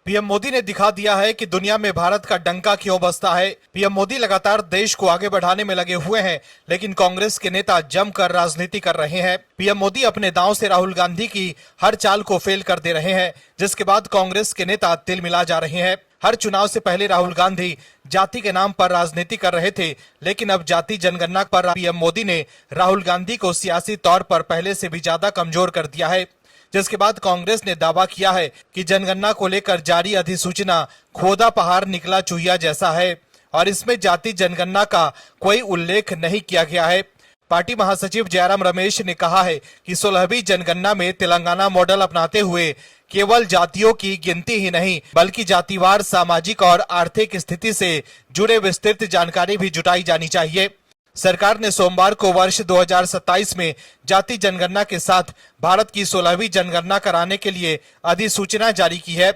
PM Modi ने दिखा दिया है कि दुनिया में भारत का डंका क्यों बजता है। पीएम मोदी लगातार देश को आगे बढ़ाने में लगे हुए हैं, लेकिन कांग्रेस के नेता जमकर राजनीति कर रहे हैं। पीएम मोदी अपने दांव से राहुल गांधी की हर चाल को फेल कर दे रहे हैं, जिसके बाद कांग्रेस के नेता तिल मिला जा रहे हैं। हर चुनाव से पहले राहुल गांधी जाति के नाम पर राजनीति कर रहे थे, लेकिन अब जाति जनगणना पर पीएम मोदी ने राहुल गांधी को सियासी तौर पर पहले से भी ज्यादा कमजोर कर दिया है। जिसके बाद कांग्रेस ने दावा किया है कि जनगणना को लेकर जारी अधिसूचना खोदा पहाड़ निकला चूहिया जैसा है और इसमें जाति जनगणना का कोई उल्लेख नहीं किया गया है। पार्टी महासचिव जयराम रमेश ने कहा है कि 16वीं जनगणना में तेलंगाना मॉडल अपनाते हुए केवल जातियों की गिनती ही नहीं बल्कि जातिवार सामाजिक और आर्थिक स्थिति से जुड़े विस्तृत जानकारी भी जुटाई जानी चाहिए। सरकार ने सोमवार को वर्ष 2027 में जाति जनगणना के साथ भारत की 16वीं जनगणना कराने के लिए अधिसूचना जारी की है।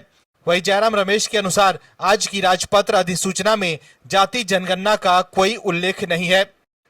वहीं जयराम रमेश के अनुसार आज की राजपत्र अधिसूचना में जाति जनगणना का कोई उल्लेख नहीं है।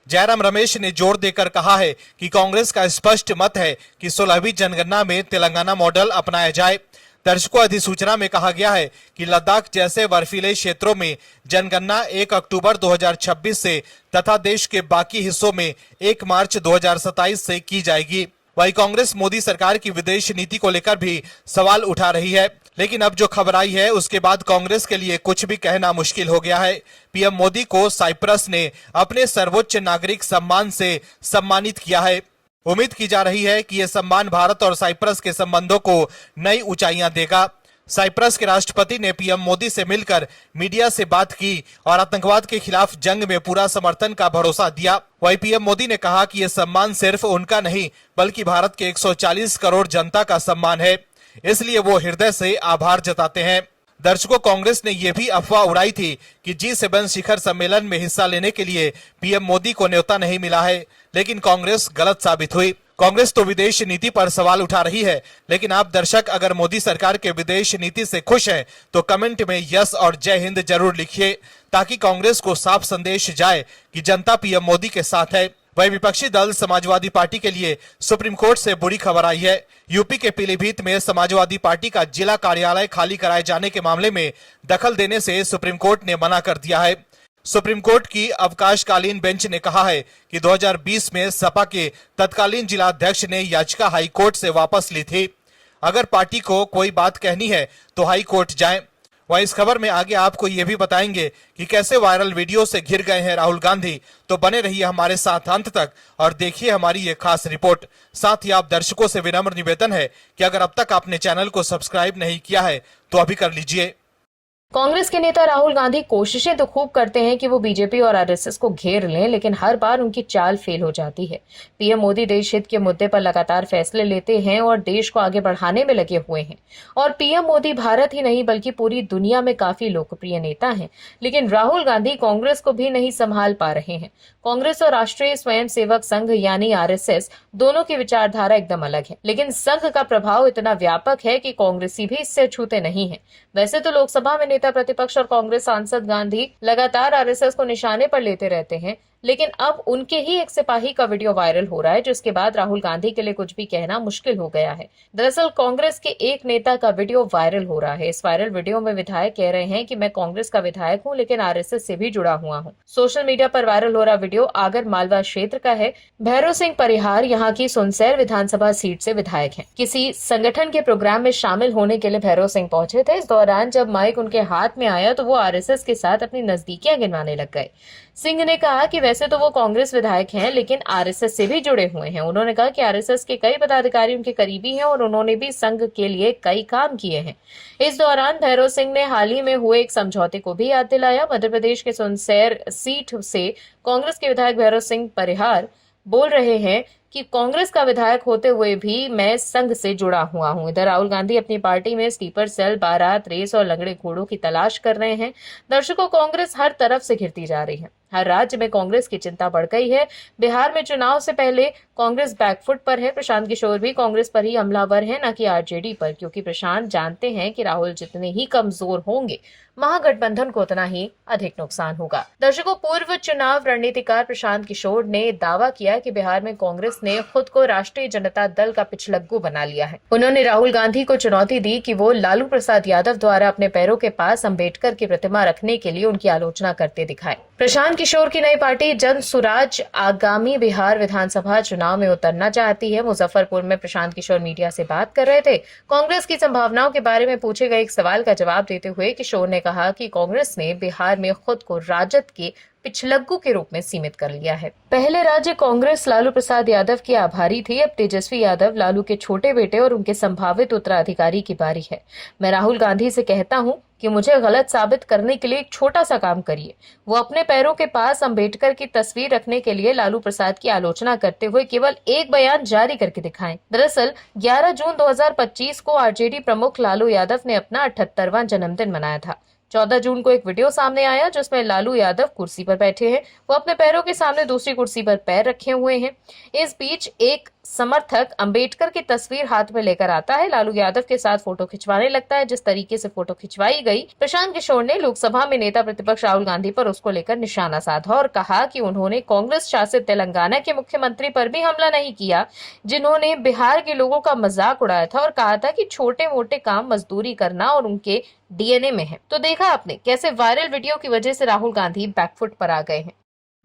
जयराम रमेश ने जोर देकर कहा है कि कांग्रेस का स्पष्ट मत है कि 16वीं जनगणना में तेलंगाना मॉडल अपनाया जाए। दर्शकों, अधिसूचना में कहा गया है कि लद्दाख जैसे बर्फीले क्षेत्रों में जनगणना 1 अक्टूबर 2026 से तथा देश के बाकी हिस्सों में 1 मार्च 2027 से की जाएगी। वहीं कांग्रेस मोदी सरकार की विदेश नीति को लेकर भी सवाल उठा रही है, लेकिन अब जो खबर आई है उसके बाद कांग्रेस के लिए कुछ भी कहना मुश्किल हो गया है। पीएम मोदी को साइप्रस ने अपने सर्वोच्च नागरिक सम्मान से सम्मानित किया है। उम्मीद की जा रही है कि यह सम्मान भारत और साइप्रस के संबंधों को नई ऊंचाइयां देगा। साइप्रस के राष्ट्रपति ने पीएम मोदी से मिलकर मीडिया से बात की और आतंकवाद के खिलाफ जंग में पूरा समर्थन का भरोसा दिया। वहीं पीएम मोदी ने कहा कि यह सम्मान सिर्फ उनका नहीं बल्कि भारत के 140 करोड़ जनता का सम्मान है, इसलिए वो हृदय से आभार जताते हैं। दर्शकों, कांग्रेस ने यह भी अफवाह उड़ाई थी कि G7 शिखर सम्मेलन में हिस्सा लेने के लिए पीएम मोदी को न्योता नहीं मिला है, लेकिन कांग्रेस गलत साबित हुई। कांग्रेस तो विदेश नीति पर सवाल उठा रही है, लेकिन आप दर्शक अगर मोदी सरकार के विदेश नीति से खुश हैं तो कमेंट में यस और जय हिंद जरूर लिखिए, ताकि कांग्रेस को साफ संदेश जाए कि जनता पीएम मोदी के साथ है। वही विपक्षी दल समाजवादी पार्टी के लिए सुप्रीम कोर्ट से बुरी खबर आई है। यूपी के पीलीभीत में समाजवादी पार्टी का जिला कार्यालय खाली कराए जाने के मामले में दखल देने से सुप्रीम कोर्ट ने मना कर दिया है। सुप्रीम कोर्ट की अवकाशकालीन बेंच ने कहा है कि 2020 में सपा के तत्कालीन जिला अध्यक्ष ने याचिका हाई कोर्ट से वापस ली थी। अगर पार्टी को कोई बात कहनी है तो हाई कोर्ट जाएं। वहीं इस खबर में आगे आपको ये भी बताएंगे कि कैसे वायरल वीडियो से घिर गए हैं राहुल गांधी। तो बने रहिए हमारे साथ अंत तक और देखिए हमारी ये खास रिपोर्ट। साथ ही आप दर्शकों से विनम्र निवेदन है कि अगर अब तक आपने चैनल को सब्सक्राइब नहीं किया है तो अभी कर लीजिए। कांग्रेस के नेता राहुल गांधी कोशिशें तो खूब करते हैं कि वो बीजेपी और आरएसएस को घेर लें, लेकिन हर बार उनकी चाल फेल हो जाती है। पीएम मोदी देश हित के मुद्दे पर लगातार फैसले लेते हैं और देश को आगे बढ़ाने में लगे हुए हैं। और पीएम मोदी भारत ही नहीं बल्कि पूरी दुनिया में काफी लोकप्रिय नेता हैं, लेकिन राहुल गांधी कांग्रेस को भी नहीं संभाल पा रहे हैं। कांग्रेस और राष्ट्रीय स्वयंसेवक संघ यानी आरएसएस दोनों की विचारधारा एकदम अलग है, लेकिन संघ का प्रभाव इतना व्यापक है कि कांग्रेसी भी इससे छूते नहीं है। वैसे तो लोकसभा में नेता प्रतिपक्ष और कांग्रेस सांसद गांधी लगातार आरएसएस को निशाने पर लेते रहते हैं, लेकिन अब उनके ही एक सिपाही का वीडियो वायरल हो रहा है, जिसके बाद राहुल गांधी के लिए कुछ भी कहना मुश्किल हो गया है। दरअसल कांग्रेस के एक नेता का वीडियो वायरल हो रहा है। इस वायरल वीडियो में विधायक कह रहे हैं कि मैं कांग्रेस का विधायक हूं, लेकिन आरएसएस से भी जुड़ा हुआ हूं। सोशल मीडिया पर वायरल हो रहा वीडियो आगर मालवा क्षेत्र का है। भैरव सिंह परिहार यहाँ की सुनसैर विधानसभा सीट से विधायक है। किसी संगठन के प्रोग्राम में शामिल होने के लिए भैरव सिंह पहुंचे थे। इस दौरान जब माइक उनके हाथ में आया तो वो आरएसएस के साथ अपनी नजदीकियां गिनवाने लग गए। सिंह ने कहा कि वैसे तो वो कांग्रेस विधायक हैं, लेकिन आरएसएस से भी जुड़े हुए हैं। उन्होंने कहा कि आरएसएस के कई पदाधिकारी उनके करीबी हैं और उन्होंने भी संघ के लिए कई काम किए हैं। इस दौरान भैरव सिंह ने हाल ही में हुए एक समझौते को भी याद दिलाया। मध्य प्रदेश के सुनसैर सीट से कांग्रेस के विधायक भैरव सिंह परिहार बोल रहे हैं कि कांग्रेस का विधायक होते हुए भी मैं संघ से जुड़ा हुआ हूं। इधर राहुल गांधी अपनी पार्टी में स्लीपर सेल, बारात, रेस और लंगड़े घोड़ों की तलाश कर रहे हैं। दर्शकों, कांग्रेस हर तरफ से घिरती जा रही है। हर राज्य में कांग्रेस की चिंता बढ़ गई है। बिहार में चुनाव से पहले कांग्रेस बैकफुट पर है। प्रशांत किशोर भी कांग्रेस पर ही हमलावर है, न कि आरजेडी पर, क्योंकि प्रशांत जानते हैं कि राहुल जितने ही कमजोर होंगे, महागठबंधन को उतना ही अधिक नुकसान होगा। दर्शकों, पूर्व चुनाव रणनीतिकार प्रशांत किशोर ने दावा किया कि बिहार में कांग्रेस ने खुद को राष्ट्रीय जनता दल का पिछलग्गू बना लिया है। उन्होंने राहुल गांधी को चुनौती दी कि वो लालू प्रसाद यादव द्वारा अपने पैरों के पास अंबेडकर की प्रतिमा रखने के लिए उनकी आलोचना करते दिखाए। प्रशांत किशोर की नई पार्टी जन सुराज आगामी बिहार विधानसभा चुनाव में उतरना चाहती है। मुजफ्फरपुर में प्रशांत किशोर मीडिया से बात कर रहे थे। कांग्रेस की संभावनाओं के बारे में पूछे गए एक सवाल का जवाब देते हुए किशोर ने कहा कि कांग्रेस ने बिहार में खुद को राजद के पिछलग्गू के रूप में सीमित कर लिया है। पहले राज्य कांग्रेस लालू प्रसाद यादव की आभारी थी। अब तेजस्वी यादव लालू के छोटे बेटे और उनके संभावित उत्तराधिकारी की बारी है। मैं राहुल गांधी से कहता हूं कि मुझे गलत साबित करने के लिए एक छोटा सा काम करिए। वो अपने पैरों के पास अंबेडकर की तस्वीर रखने के लिए लालू प्रसाद की आलोचना करते हुए केवल एक बयान जारी करके दिखाएं। दरअसल 11 जून 2025 को आरजेडी प्रमुख लालू यादव ने अपना 78वां जन्मदिन मनाया था। 14 जून को एक वीडियो सामने आया जिसमें लालू यादव कुर्सी पर बैठे हैं। वो अपने पैरों के सामने दूसरी कुर्सी पर पैर रखे हुए हैं। इस बीच एक समर्थक अंबेडकर की तस्वीर हाथ में लेकर आता है। लालू यादव के साथ फोटो खिंचवाने लगता है। जिस तरीके से फोटो खिंचवाई गई, प्रशांत किशोर ने लोकसभा में नेता प्रतिपक्ष राहुल गांधी पर उसको लेकर निशाना साधा और कहा कि उन्होंने कांग्रेस शासित तेलंगाना के मुख्यमंत्री पर भी हमला नहीं किया, जिन्होंने बिहार के लोगों का मजाक उड़ाया था और कहा था कि छोटे मोटे काम मजदूरी करना और उनके डीएनए में है। तो देखा आपने कैसे वायरल वीडियो की वजह से राहुल गांधी बैकफुट पर आ गए हैं।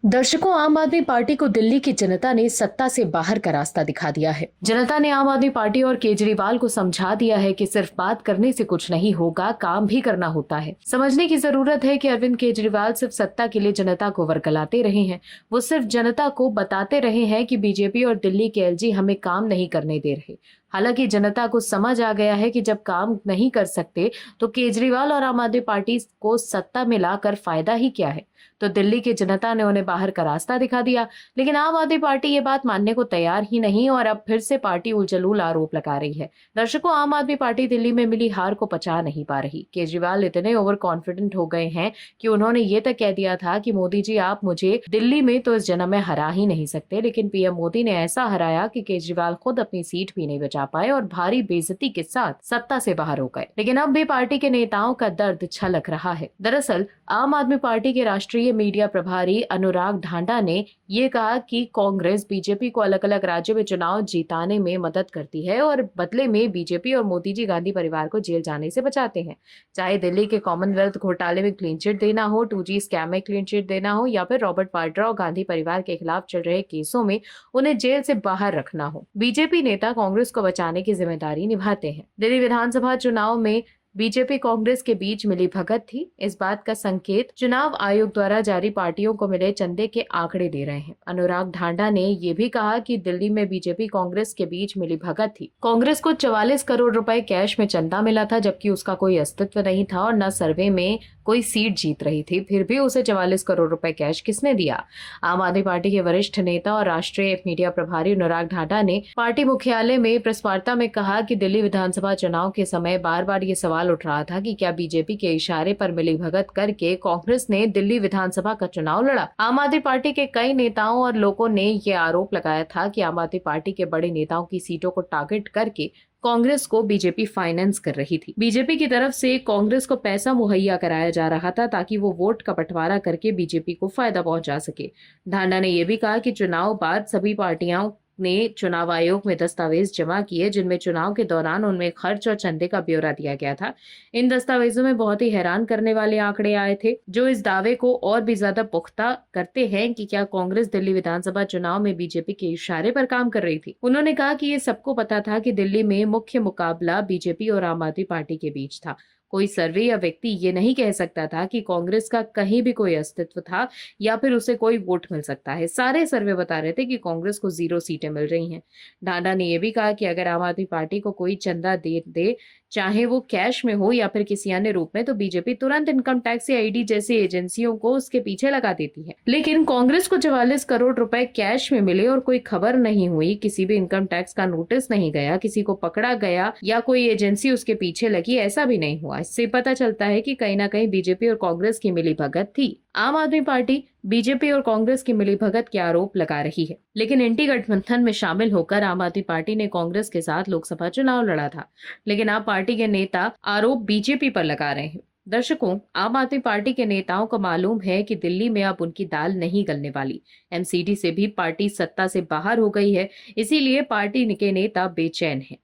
दर्शकों, आम आदमी पार्टी को दिल्ली की जनता ने सत्ता से बाहर का रास्ता दिखा दिया है। जनता ने आम आदमी पार्टी और केजरीवाल को समझा दिया है कि सिर्फ बात करने से कुछ नहीं होगा, काम भी करना होता है। समझने की जरूरत है कि अरविंद केजरीवाल सिर्फ सत्ता के लिए जनता को वर्गलाते रहे हैं। वो सिर्फ जनता को बताते रहे हैं कि बीजेपी और दिल्ली के एलजी हमें काम नहीं करने दे रहे। हालांकि जनता को समझ आ गया है कि जब काम नहीं कर सकते तो केजरीवाल और आम आदमी पार्टी को सत्ता में लाकर फायदा ही क्या है। तो दिल्ली की जनता ने उन्हें बाहर का रास्ता दिखा दिया, लेकिन आम आदमी पार्टी ये बात मानने को तैयार ही नहीं और अब फिर से पार्टी उलझलूल आरोप लगा रही है। दर्शकों, आम आदमी पार्टी दिल्ली में मिली हार को पचा नहीं पा रही। केजरीवाल इतने ओवर कॉन्फिडेंट हो गए हैं कि उन्होंने ये तक कह दिया था कि मोदी जी, आप मुझे दिल्ली में तो इस जन्म में हरा ही नहीं सकते। लेकिन पीएम मोदी ने ऐसा हराया कि केजरीवाल खुद अपनी सीट भी नहीं बचा पाए और भारी बेइज्जती के साथ सत्ता से बाहर हो गए। लेकिन अब भी पार्टी के नेताओं का दर्द छलक रहा है। दरअसल आम आदमी पार्टी के राष्ट्रीय मीडिया प्रभारी अनुराग ढांडा ने ये कहा कि कांग्रेस बीजेपी को अलग अलग राज्यों में चुनाव जीताने में मदद करती है और बदले में बीजेपी और मोदी जी गांधी परिवार को जेल जाने से बचाते हैं। चाहे दिल्ली के कॉमनवेल्थ घोटाले में क्लीन चिट देना हो, 2G स्कैम में क्लीन चिट देना हो या फिर रॉबर्ट वाड्रा और गांधी परिवार के खिलाफ चल रहे केसों में उन्हें जेल से बाहर रखना हो, बीजेपी नेता कांग्रेस को बचाने की जिम्मेदारी निभाते हैं। दिल्ली विधानसभा चुनाव में बीजेपी कांग्रेस के बीच मिली भगत थी। इस बात का संकेत चुनाव आयोग द्वारा जारी पार्टियों को मिले चंदे के आंकड़े दे रहे हैं। अनुराग ढांडा ने ये भी कहा कि दिल्ली में बीजेपी कांग्रेस के बीच मिली भगत थी। कांग्रेस को 44 करोड़ रुपए कैश में चंदा मिला था, जबकि उसका कोई अस्तित्व नहीं था और न सर्वे में कोई सीट जीत रही थी। फिर भी उसे 44 करोड़ रुपए कैश किसने दिया? आम आदमी पार्टी के वरिष्ठ नेता और राष्ट्रीय मीडिया प्रभारी अनुराग ढांडा ने पार्टी मुख्यालय में प्रेस वार्ता में कहा कि दिल्ली विधानसभा चुनाव के समय बार बार ये सवाल उठ रहा था कि क्या बीजेपी के इशारे पर मिली भगत करके कांग्रेस ने दिल्ली विधानसभा का चुनाव लड़ा। आम आदमी पार्टी के कई नेताओं और लोगों ने ये आरोप लगाया था कि आम आदमी पार्टी के बड़े नेताओं की सीटों को टारगेट करके कांग्रेस को बीजेपी फाइनेंस कर रही थी। बीजेपी की तरफ से कांग्रेस को पैसा मुहैया कराया जा रहा था ताकि वो वोट का बंटवारा करके बीजेपी को फायदा पहुंचा सके। ढांडा ने यह भी कहा कि चुनाव बाद सभी पार्टियों ने चुनाव आयोग में दस्तावेज जमा किए जिनमें चुनाव के दौरान उनमें खर्च और चंदे का ब्यौरा दिया गया था। इन दस्तावेजों में बहुत ही हैरान करने वाले आंकड़े आए थे जो इस दावे को और भी ज्यादा पुख्ता करते हैं कि क्या कांग्रेस दिल्ली विधानसभा चुनाव में बीजेपी के इशारे पर काम कर रही थी। उन्होंने कहा कि ये सबको पता था कि दिल्ली में मुख्य मुकाबला बीजेपी और आम आदमी पार्टी के बीच था। कोई सर्वे या व्यक्ति ये नहीं कह सकता था कि कांग्रेस का कहीं भी कोई अस्तित्व था या फिर उसे कोई वोट मिल सकता है। सारे सर्वे बता रहे थे कि कांग्रेस को 0 सीटें मिल रही हैं। ढांडा ने यह भी कहा कि अगर आम आदमी पार्टी को कोई चंदा दे चाहे वो कैश में हो या फिर किसी अन्य रूप में, तो बीजेपी तुरंत इनकम टैक्स या ईडी जैसी एजेंसियों को उसके पीछे लगा देती है। लेकिन कांग्रेस को 44 करोड़ रुपए कैश में मिले और कोई खबर नहीं हुई, किसी भी इनकम टैक्स का नोटिस नहीं गया, किसी को पकड़ा गया या कोई एजेंसी उसके पीछे लगी, ऐसा भी नहीं हुआ। इससे पता चलता है कि कहीं ना कहीं बीजेपी और कांग्रेस की मिलीभगत थी। आम आदमी पार्टी बीजेपी और कांग्रेस की मिलीभगत के आरोप लगा रही है, लेकिन इंडी गठबंधन में शामिल होकर आम आदमी पार्टी ने कांग्रेस के साथ लोकसभा चुनाव लड़ा था, लेकिन अब पार्टी के नेता आरोप बीजेपी पर लगा रहे हैं। दर्शकों, आम आदमी पार्टी के नेताओं को मालूम है कि दिल्ली में अब उनकी दाल नहीं गलने वाली। एमसीडी से भी पार्टी सत्ता से बाहर हो गई है, इसीलिए पार्टी के नेता बेचैन हैं।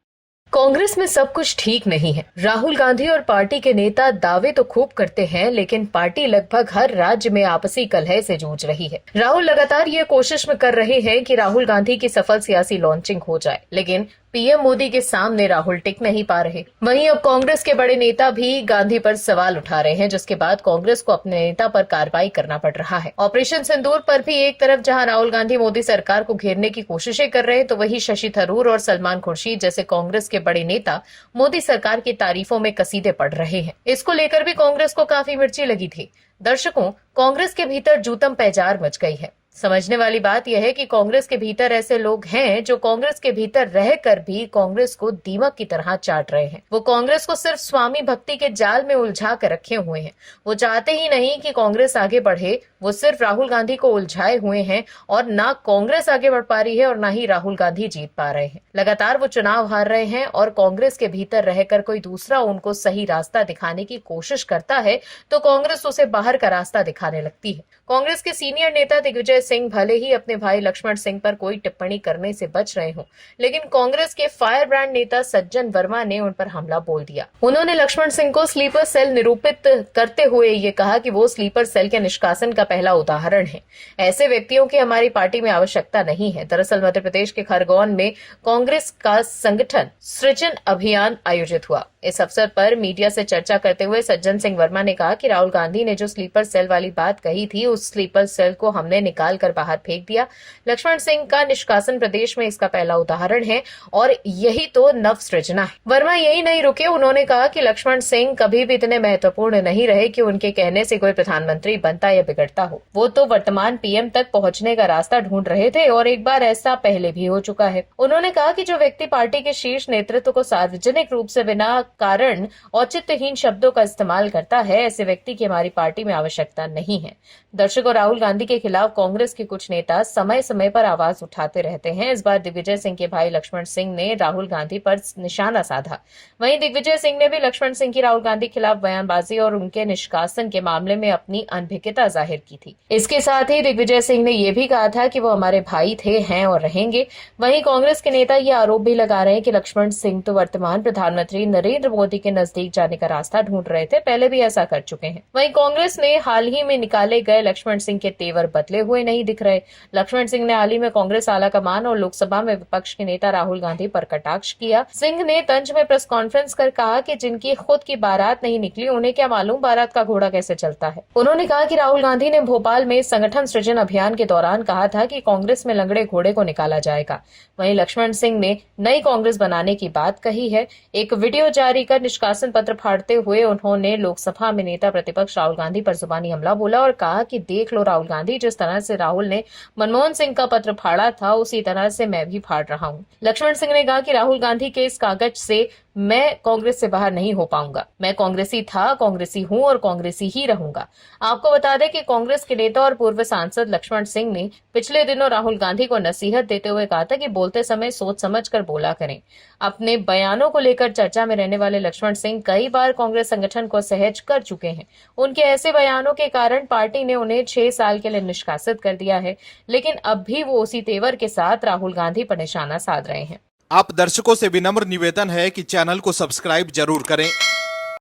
कांग्रेस में सब कुछ ठीक नहीं है। राहुल गांधी और पार्टी के नेता दावे तो खूब करते हैं, लेकिन पार्टी लगभग हर राज्य में आपसी कलह से जूझ रही है। राहुल लगातार ये कोशिश में कर रहे हैं कि राहुल गांधी की सफल सियासी लॉन्चिंग हो जाए, लेकिन पीएम मोदी के सामने राहुल टिक नहीं पा रहे। वहीं अब कांग्रेस के बड़े नेता भी गांधी पर सवाल उठा रहे हैं, जिसके बाद कांग्रेस को अपने नेता पर कार्रवाई करना पड़ रहा है। ऑपरेशन सिंदूर पर भी एक तरफ जहां राहुल गांधी मोदी सरकार को घेरने की कोशिशें कर रहे हैं, तो वहीं शशि थरूर और सलमान खुर्शीद जैसे कांग्रेस के बड़े नेता मोदी सरकार की तारीफों में कसीदे पड़ रहे हैं। इसको लेकर भी कांग्रेस को काफी मिर्ची लगी थी। दर्शकों, कांग्रेस के भीतर जूतम पैजार मच गई है। समझने वाली बात यह है कि कांग्रेस के भीतर ऐसे लोग हैं जो कांग्रेस के भीतर रहकर भी कांग्रेस को दीमक की तरह चाट रहे हैं। वो कांग्रेस को सिर्फ स्वामी भक्ति के जाल में उलझा कर रखे हुए हैं। वो चाहते ही नहीं कि कांग्रेस आगे बढ़े, वो सिर्फ राहुल गांधी को उलझाए हुए हैं और ना कांग्रेस आगे बढ़ पा रही है और ना ही राहुल गांधी जीत पा रहे हैं। लगातार वो चुनाव हार रहे हैं और कांग्रेस के भीतर रहकर कोई दूसरा उनको सही रास्ता दिखाने की कोशिश करता है तो कांग्रेस उसे बाहर का रास्ता दिखाने लगती है। कांग्रेस के सीनियर नेता दिग्विजय सिंह भले ही अपने भाई लक्ष्मण सिंह पर कोई टिप्पणी करने से बच रहे हों, लेकिन कांग्रेस के फायर ब्रांड नेता सज्जन वर्मा ने उन पर हमला बोल दिया। उन्होंने लक्ष्मण सिंह को स्लीपर सेल निरूपित करते हुए ये कहा कि वो स्लीपर सेल के निष्कासन का पहला उदाहरण है। ऐसे व्यक्तियों की हमारी पार्टी में आवश्यकता नहीं है। दरअसल मध्य प्रदेश के खरगोन में कांग्रेस का संगठन सृजन अभियान आयोजित हुआ। इस अवसर पर मीडिया से चर्चा करते हुए सज्जन सिंह वर्मा ने कहा कि राहुल गांधी ने जो स्लीपर सेल वाली बात कही थी, उस स्लीपर सेल को हमने निकाल कर बाहर फेंक दिया। लक्ष्मण सिंह का निष्कासन प्रदेश में इसका पहला उदाहरण है और यही तो नव सृजना है। वर्मा यही नहीं रुके, उन्होंने कहा कि लक्ष्मण सिंह कभी भी इतने महत्वपूर्ण नहीं रहे कि उनके कहने से कोई प्रधानमंत्री बनता या बिगड़ता हो। वो तो वर्तमान पीएम तक पहुंचने का रास्ता ढूंढ रहे थे और एक बार ऐसा पहले भी हो चुका है। उन्होंने कहा कि जो व्यक्ति पार्टी के शीर्ष नेतृत्व को सार्वजनिक रूप से बिना कारण औचित्यहीन शब्दों का इस्तेमाल करता है, ऐसे व्यक्ति की हमारी पार्टी में आवश्यकता नहीं है। दर्शकों, राहुल गांधी के खिलाफ कांग्रेस के कुछ नेता समय समय पर आवाज उठाते रहते हैं। इस बार दिग्विजय सिंह के भाई लक्ष्मण सिंह ने राहुल गांधी पर निशाना साधा। वहीं दिग्विजय सिंह ने भी लक्ष्मण सिंह की राहुल गांधी के खिलाफ बयानबाजी और उनके निष्कासन के मामले में अपनी अनभिज्ञता जाहिर की थी। इसके साथ ही दिग्विजय सिंह ने यह भी कहा था कि वो हमारे भाई थे, हैं और रहेंगे। वहीं कांग्रेस के नेता ये आरोप भी लगा रहे हैं कि लक्ष्मण सिंह तो वर्तमान प्रधानमंत्री नरेंद्र मोदी के नजदीक जाने का रास्ता ढूंढ रहे थे, पहले भी ऐसा कर चुके हैं। वहीं कांग्रेस ने हाल ही में निकाले गए लक्ष्मण सिंह के तेवर बदले हुए नहीं दिख रहे। लक्ष्मण सिंह ने हाल ही में कांग्रेस आलाकमान और लोकसभा में विपक्ष के नेता राहुल गांधी पर कटाक्ष किया। सिंह ने तंज में प्रेस कॉन्फ्रेंस कर कहा कि जिनकी खुद की बारात नहीं निकली, उन्हें क्या मालूम बारात का घोड़ा कैसे चलता है। उन्होंने कहा कि राहुल गांधी ने भोपाल में संगठन सृजन अभियान के दौरान कहा था कि कांग्रेस में लंगड़े घोड़े को निकाला जाएगा। वहीं लक्ष्मण सिंह ने नई कांग्रेस बनाने की बात कही है। एक वीडियो जारी कर निष्कासन पत्र फाड़ते हुए उन्होंने लोकसभा में नेता प्रतिपक्ष राहुल गांधी पर जुबानी हमला बोला और कहा कि देख लो राहुल गांधी, जिस तरह से राहुल ने मनमोहन सिंह का पत्र फाड़ा था, उसी तरह से मैं भी फाड़ रहा हूं। लक्ष्मण सिंह ने कहा कि राहुल गांधी के इस कागज से मैं कांग्रेस से बाहर नहीं हो पाऊंगा। मैं कांग्रेसी था, कांग्रेसी हूं और कांग्रेसी ही रहूंगा। आपको बता दें कि कांग्रेस के नेता और पूर्व सांसद लक्ष्मण सिंह ने पिछले दिनों राहुल गांधी को नसीहत देते हुए कहा था कि बोलते समय सोच समझ कर बोला करें। अपने बयानों को लेकर चर्चा में रहने वाले लक्ष्मण सिंह कई बार कांग्रेस संगठन को सहज कर चुके हैं। उनके ऐसे बयानों के कारण पार्टी ने उन्हें 6 साल के लिए निष्कासित कर दिया है, लेकिन अब भी वो उसी तेवर के साथ राहुल गांधी पर निशाना साध रहे हैं। आप दर्शकों से विनम्र निवेदन है कि चैनल को सब्सक्राइब जरूर करें